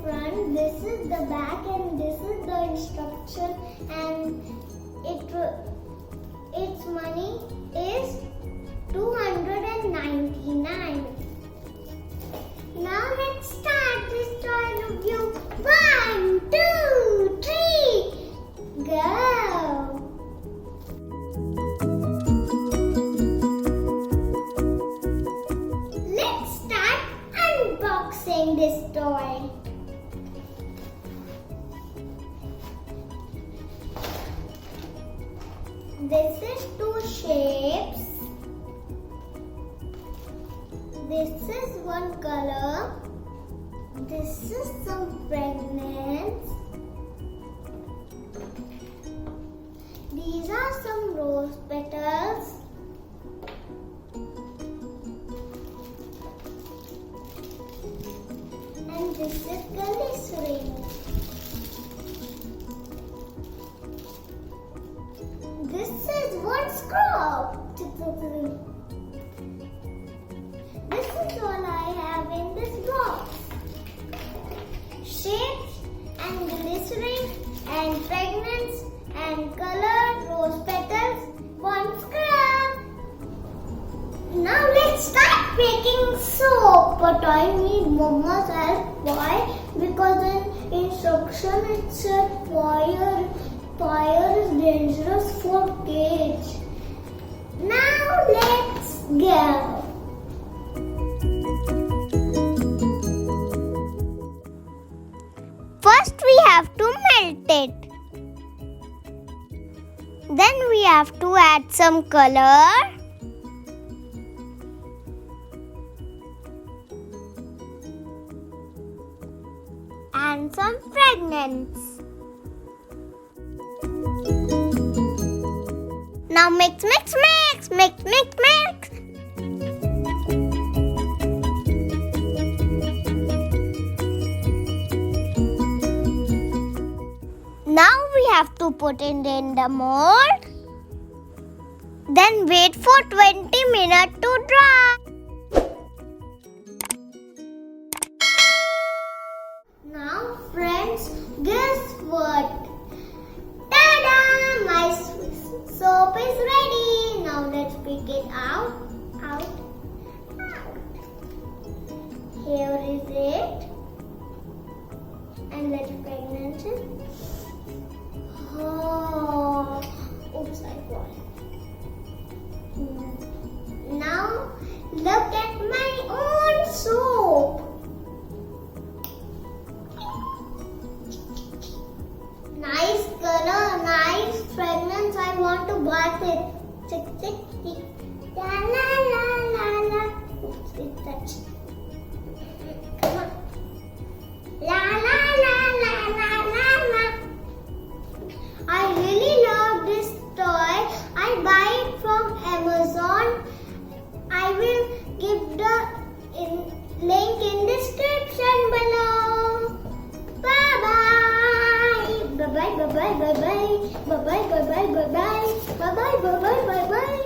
front, this is the back, and this is the instruction, and its money is 299. Now let's start this toy review. 1, 2, 3, go! Let's start unboxing this toy. This is 2 shapes. This is 1 color. This is some fragrance. These are some rose petals. And this is glycerin. This is 1 scrub. This is all I have in this box. Shapes and glycerin and fragrance and colored rose petals, 1 scrub. Now let's start making soap. But I need Mama's help. Why? Because in instruction it said fire is dangerous for kids. Now let's go. First we have to melt it. Then we have to add some color. And some fragrance. Now mix. Now we have to put it in the mold. Then wait for 20 minutes to dry. Now friends, guess what? Ta-da! My soap is ready. Now let's pick it out. Here is it. And let's pregnant it. Oh, oops, I got it. Now look at my own soap. Nice color, nice fragrance. I want to bath it. Tick. La la la la la. Oops, it touched. Come on. La la la la la la la. I really love this toy. I buy it from Amazon. I will give the link in description below. Bye bye. Bye bye. Bye.